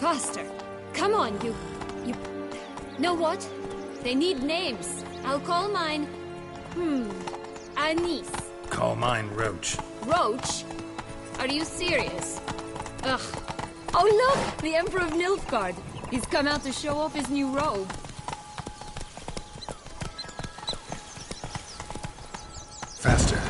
Faster. Come on, you... Know what? They need names. I'll call mine... Anise. Call mine Roach. Roach? Are you serious? Ugh. Oh look! The Emperor of Nilfgaard. He's come out to show off his new robe. Faster.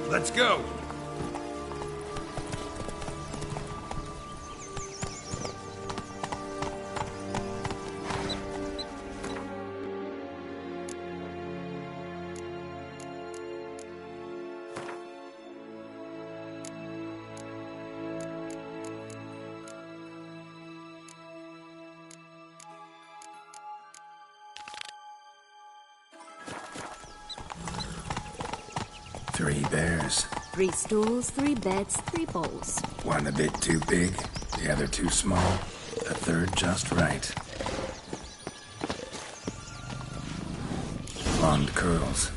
Let's go! Three bears. 3 stools, 3 beds, 3 bowls. One a bit too big, the other too small, the third just right. Blonde curls.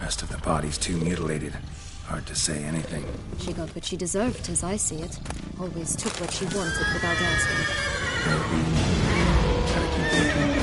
Rest of the body's too mutilated. Hard to say anything. She got what she deserved, as I see it. Always took what she wanted without asking. Gotta keep looking.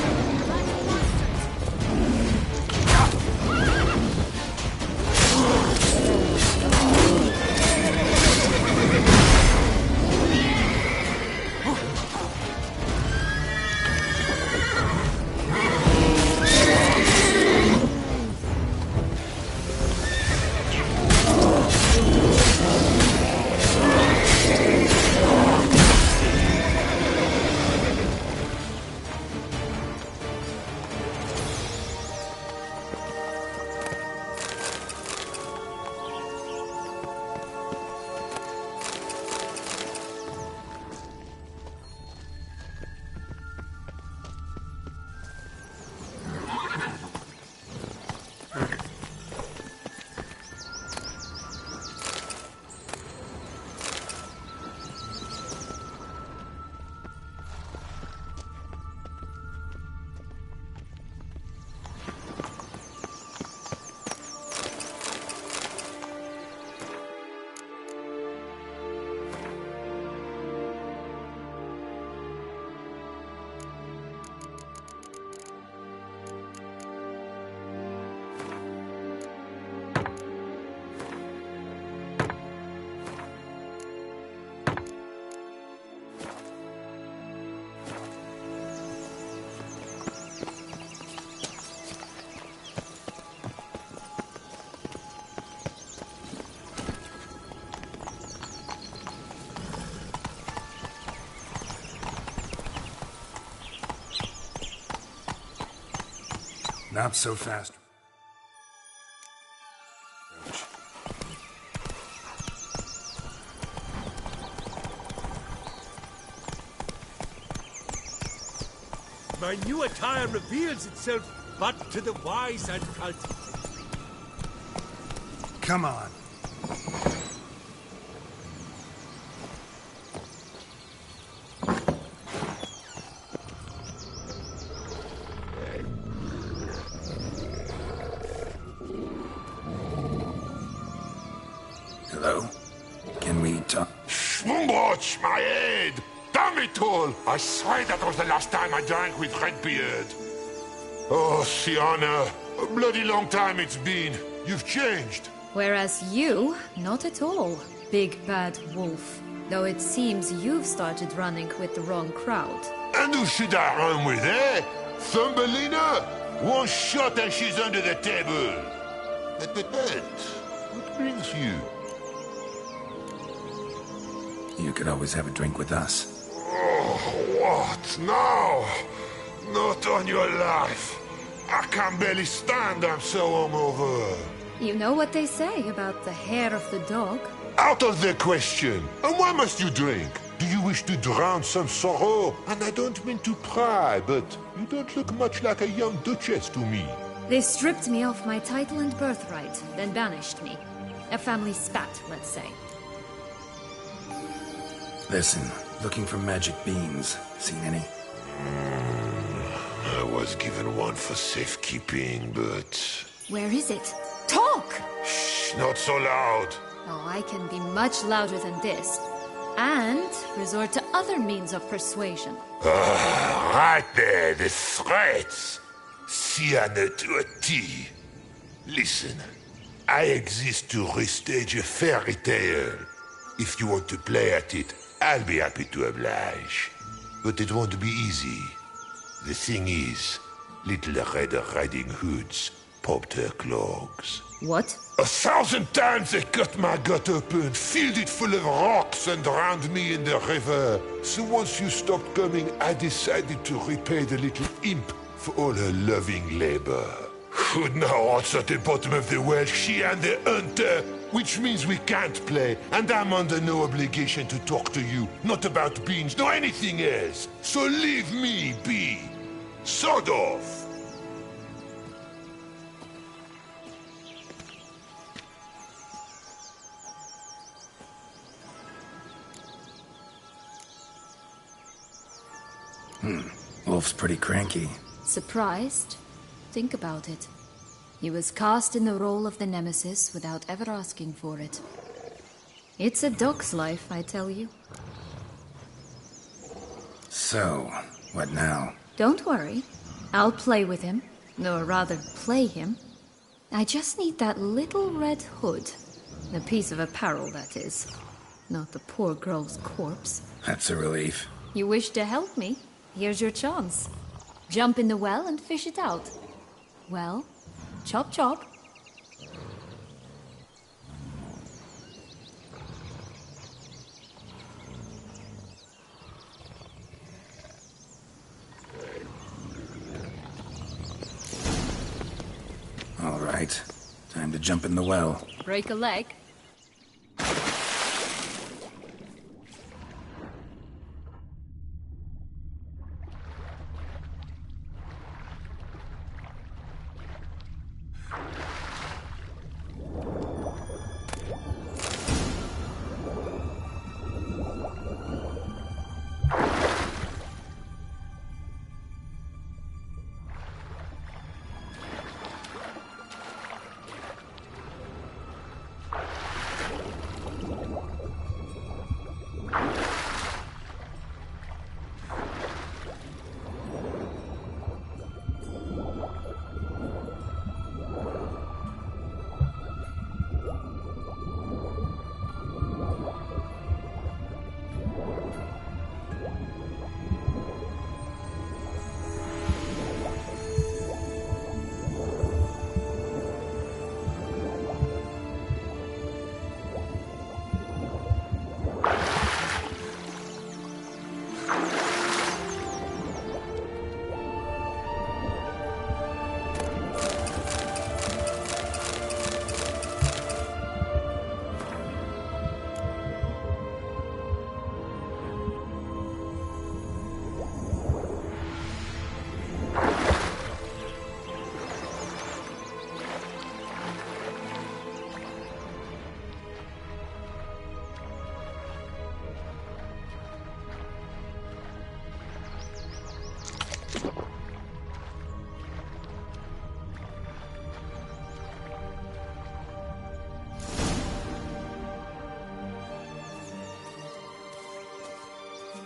Not so fast. Roach. My new attire reveals itself but to the wise and cultivated. Come on. Hello? Can we talk? Schmumbroch, my head! Damn it all! I swear that was the last time I drank with Redbeard. Oh, Sienna, a bloody long time it's been. You've changed. Whereas you, not at all, big bad wolf. Though it seems you've started running with the wrong crowd. And who should I run with, eh? Thumbelina? One shot and she's under the table. But, what brings you? You could always have a drink with us. Oh, What? No! Not on your life. I can barely stand, I'm so hungover. You know what they say about the hair of the dog? Out of the question. And why must you drink? Do you wish to drown some sorrow? And I don't mean to pry, but you don't look much like a young duchess to me. They stripped me of my title and birthright, then banished me. A family spat, let's say. Listen, looking for magic beans. Seen any? I was given one for safekeeping, but... Where is it? Talk! Shh, not so loud. Oh, I can be much louder than this. And resort to other means of persuasion. Right there, the threats. Sienna to a T. Listen, I exist to restage a fairy tale. If you want to play at it, I'll be happy to oblige. But it won't be easy. The thing is, Little Red Riding Hoods popped her clogs. What? 1,000 times they cut my gut open, filled it full of rocks and drowned me in the river. So once you stopped coming, I decided to repay the little imp for all her loving labor. Who'd now answer at the bottom of the well, she and the hunter, which means we can't play, and I'm under no obligation to talk to you, not about beans, nor anything else. So leave me be. Sod off. Wolf's pretty cranky. Surprised? Think about it. He was cast in the role of the Nemesis without ever asking for it. It's a dog's life, I tell you. So, what now? Don't worry. I'll play with him. Or rather, play him. I just need that little red hood. The piece of apparel, that is. Not the poor girl's corpse. That's a relief. You wish to help me? Here's your chance. Jump in the well and fish it out. Well, chop chop. All right. Time to jump in the well. Break a leg.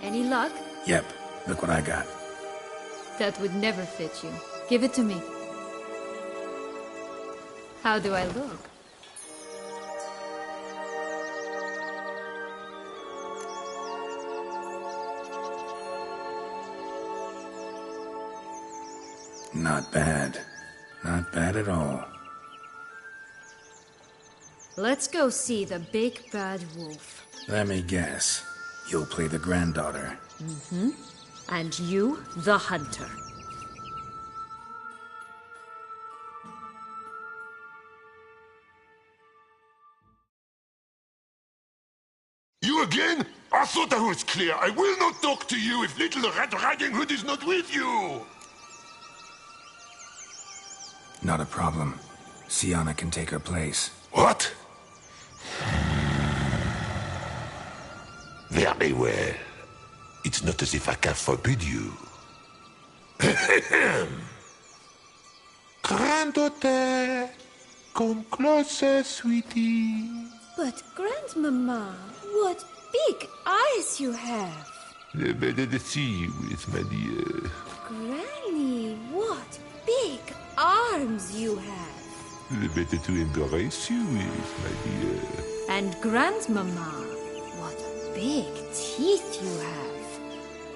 Any luck? Yep. Look what I got. That would never fit you. Give it to me. How do I look? Not bad. Not bad at all. Let's go see the big bad wolf. Let me guess. You'll play the granddaughter. Mm-hmm. And you, the hunter. You again? I thought I was clear. I will not talk to you if little Red Riding Hood is not with you! Not a problem. Sienna can take her place. What? Very well. It's not as if I can forbid you. Granddaughter, come closer, sweetie. But Grandmama, what big eyes you have! The better to see you with, my dear. Granny, what big arms you have! The better to embrace you with, my dear. And Grandmama, what big teeth you have.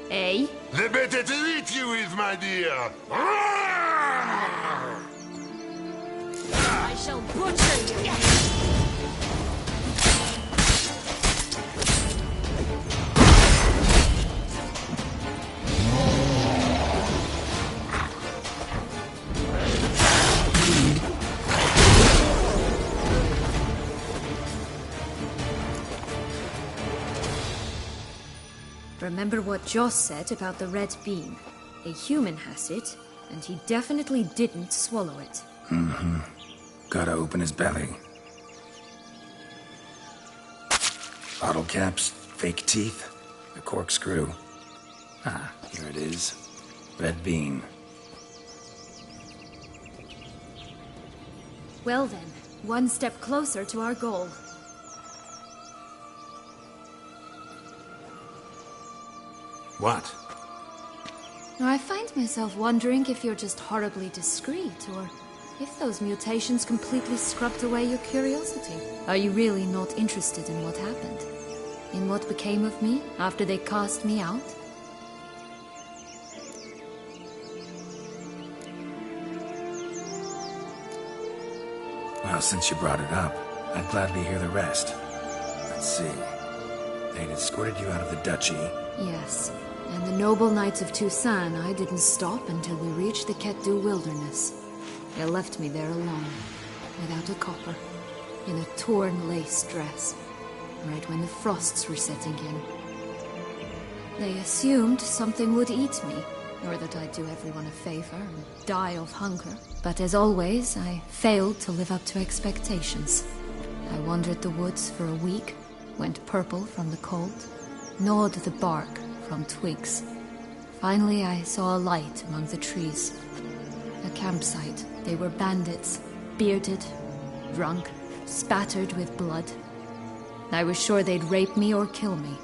Eh? The better to eat you with, my dear. I shall butcher you! Remember what Joss said about the red bean. A human has it, and he definitely didn't swallow it. Mm-hmm. Gotta open his belly. Bottle caps, fake teeth, a corkscrew. Ah, here it is. Red bean. Well then, one step closer to our goal. What? Now, I find myself wondering if you're just horribly discreet, or if those mutations completely scrubbed away your curiosity. Are you really not interested in what happened? In what became of me after they cast me out? Well, since you brought it up, I'd gladly hear the rest. Let's see. They'd escorted you out of the duchy. Yes. And the noble knights of Toussaint, I didn't stop until we reached the Ketdu wilderness. They left me there alone, without a copper, in a torn lace dress, right when the frosts were setting in. They assumed something would eat me, or that I'd do everyone a favor and die of hunger. But as always, I failed to live up to expectations. I wandered the woods for a week, went purple from the cold, gnawed the bark from twigs. Finally, I saw a light among the trees. A campsite. They were bandits, bearded, drunk, spattered with blood. I was sure they'd rape me or kill me,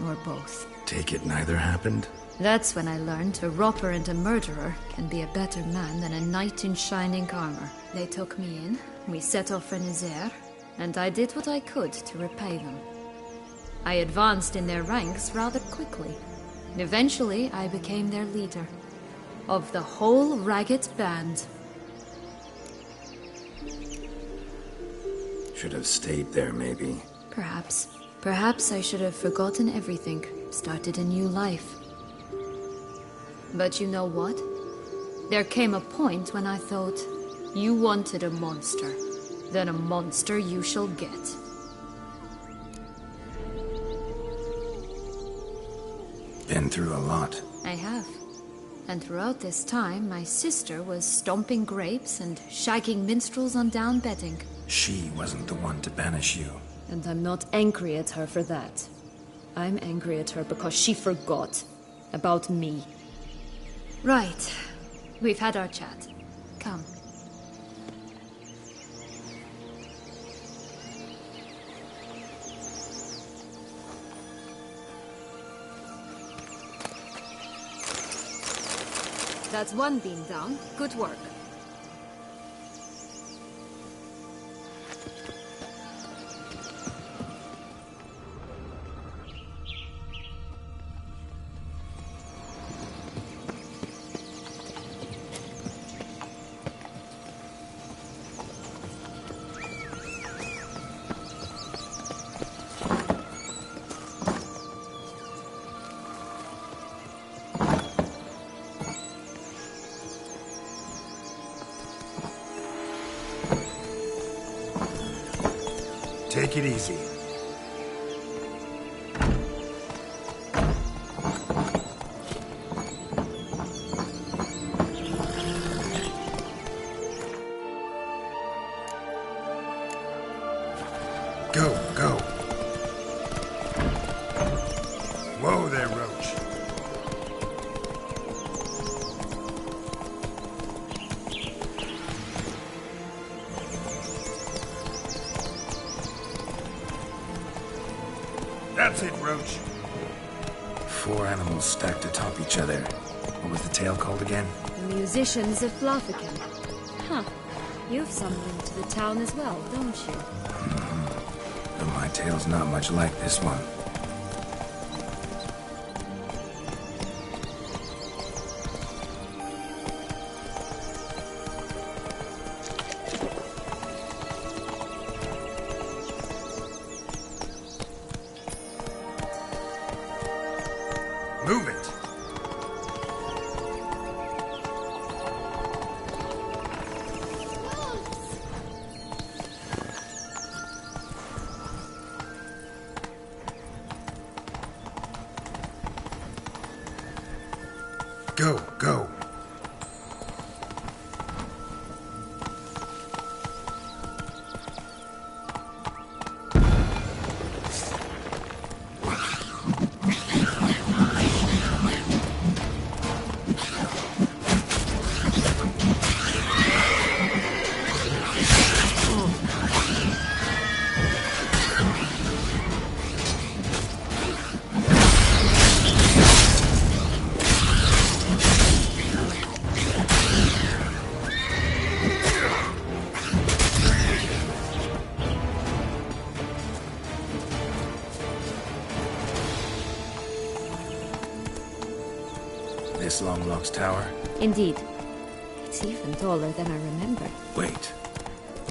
or both. Take it neither happened? That's when I learned a robber and a murderer can be a better man than a knight in shining armor. They took me in, we set off for Nazaire, and I did what I could to repay them. I advanced in their ranks rather quickly. Eventually, I became their leader. Of the whole ragged band. Should have stayed there, maybe. Perhaps. Perhaps I should have forgotten everything, started a new life. But you know what? There came a point when I thought, you wanted a monster. Then a monster you shall get. Been through a lot. I have. And throughout this time, my sister was stomping grapes and shagging minstrels on down bedding. She wasn't the one to banish you. And I'm not angry at her for that. I'm angry at her because she forgot about me. Right. We've had our chat. Come. That's one beam down. Good work. Take it easy. Go, go. Whoa there, Roach. That's it, Roach. 4 animals stacked atop each other. What was the tale called again? The musicians of Blarthacum. Huh. You've some link to the town as well, don't you? But my tale's not much like this one. Move it! Go, go. This Longlock's tower? Indeed. It's even taller than I remember. Wait.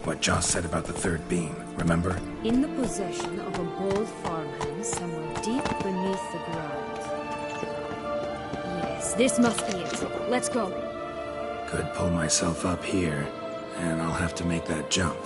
What Joss said about the third beam, remember? In the possession of a bold farmhand somewhere deep beneath the ground. Yes, this must be it. Let's go. Could pull myself up here, and I'll have to make that jump.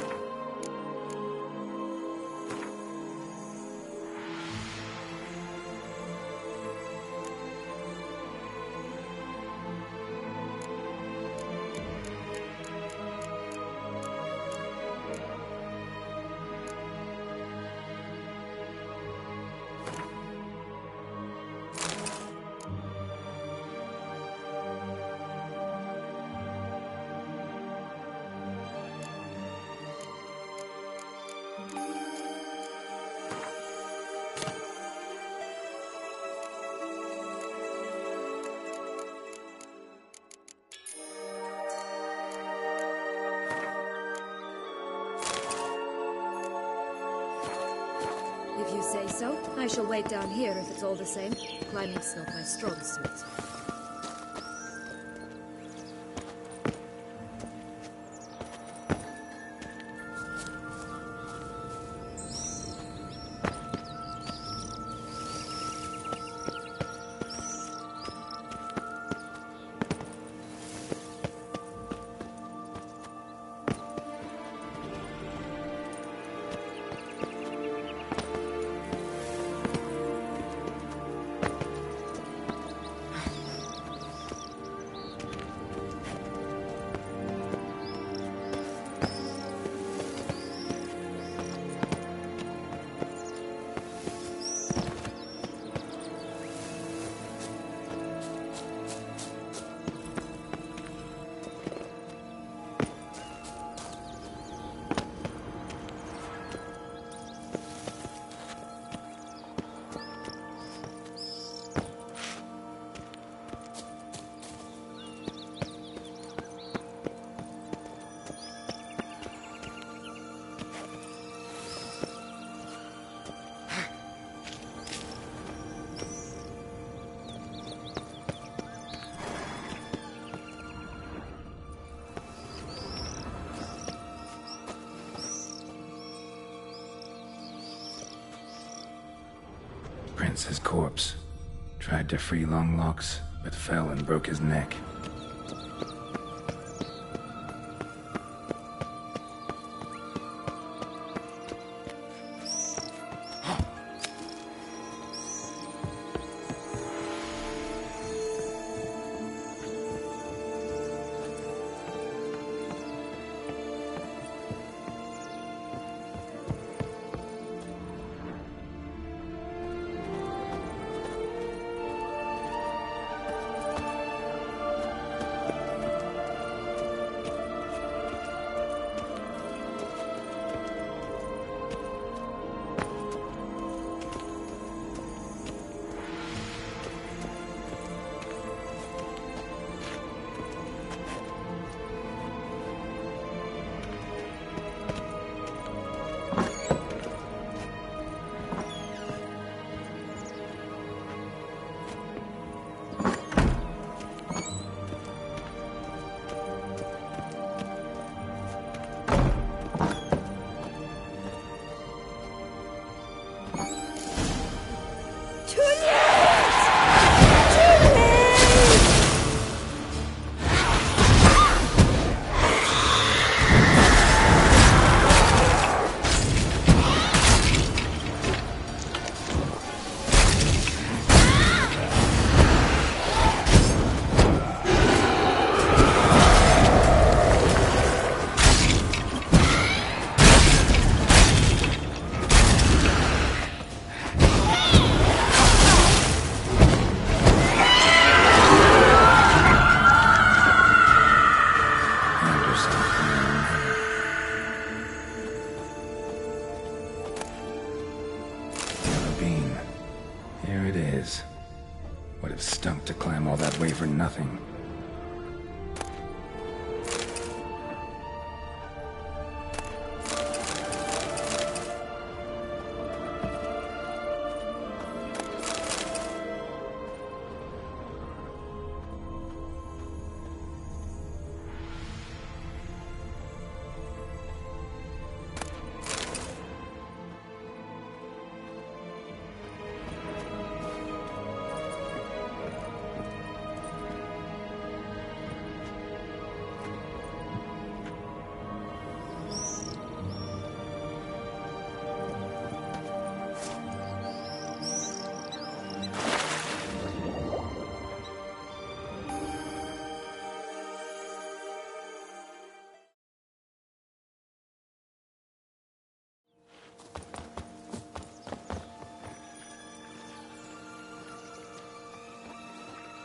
If you say so, I shall wait down here if it's all the same. Climbing's not my strong suit. Prince's corpse. Tried to free Longlocks, but fell and broke his neck. Too late! Too late! Here it is. Would have stunk to climb all that way for nothing.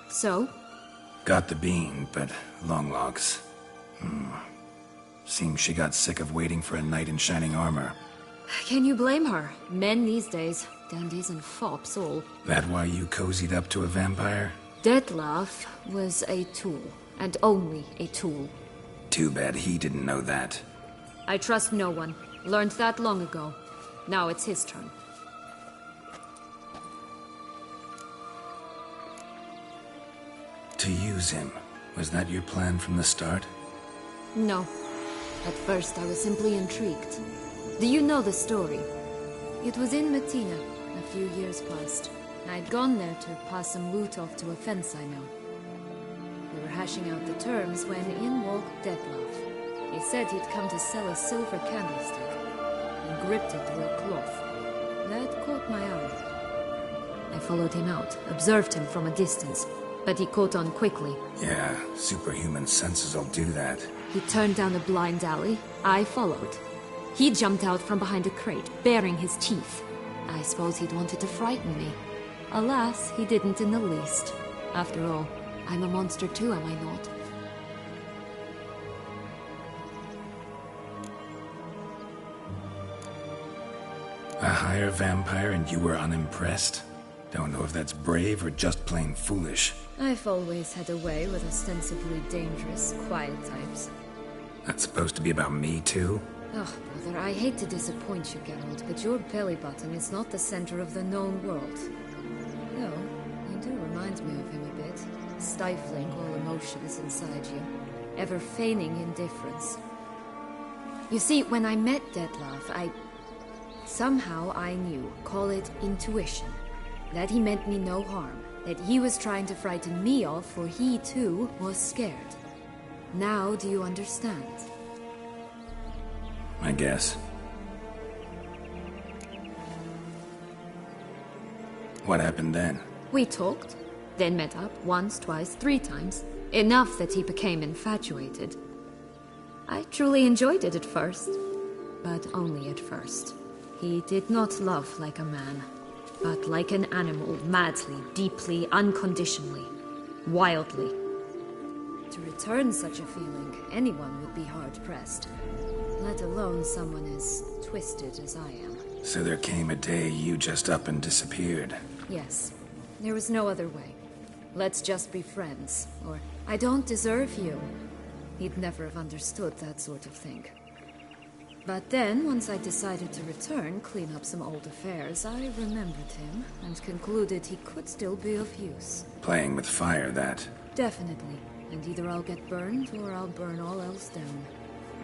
So? Got the bean, but long logs. Seems she got sick of waiting for a knight in shining armor. Can you blame her? Men these days, dandies and fops all. That why you cozied up to a vampire? Detlef was a tool, and only a tool. Too bad he didn't know that. I trust no one. Learned that long ago. Now it's his turn. To use him. Was that your plan from the start? No. At first I was simply intrigued. Do you know the story? It was in Matina, a few years past. I'd gone there to pass some loot off to a fence I know. We were hashing out the terms when in walked Detlef. He said he'd come to sell a silver candlestick. He gripped it through a cloth. That caught my eye. I followed him out, observed him from a distance. But he caught on quickly. Yeah, superhuman senses will do that. He turned down a blind alley. I followed. He jumped out from behind a crate, baring his teeth. I suppose he'd wanted to frighten me. Alas, he didn't in the least. After all, I'm a monster too, am I not? A higher vampire and you were unimpressed? Don't know if that's brave or just plain foolish. I've always had a way with ostensibly dangerous, quiet types. That's supposed to be about me too? Oh, brother, I hate to disappoint you, Geralt, but your belly button is not the center of the known world. No, you do remind me of him a bit. Stifling all emotions inside you. Ever feigning indifference. You see, when I met Detlef, somehow I knew, call it intuition, that he meant me no harm. That he was trying to frighten me off, for he, too, was scared. Now do you understand? I guess. What happened then? We talked, then met up once, twice, 3 times. Enough that he became infatuated. I truly enjoyed it at first, but only at first. He did not love like a man. But like an animal, madly, deeply, unconditionally, wildly. To return such a feeling, anyone would be hard-pressed. Let alone someone as twisted as I am. So there came a day you just up and disappeared. Yes. There was no other way. Let's just be friends, or I don't deserve you. He'd never have understood that sort of thing. But then, once I decided to return, clean up some old affairs, I remembered him, and concluded he could still be of use. Playing with fire, that. Definitely. And either I'll get burned, or I'll burn all else down.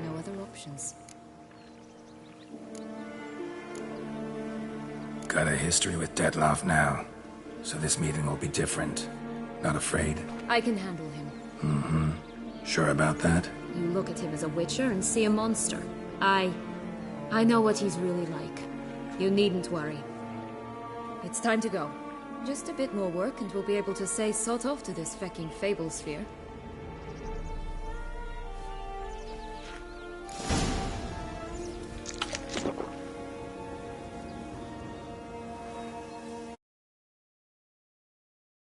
No other options. got a history with Detloff now, so this meeting will be different. Not afraid? I can handle him. Mm-hmm. Sure about that? You look at him as a witcher and see a monster. I know what he's really like. You needn't worry. It's time to go. Just a bit more work and we'll be able to say sod off to this fecking fable sphere.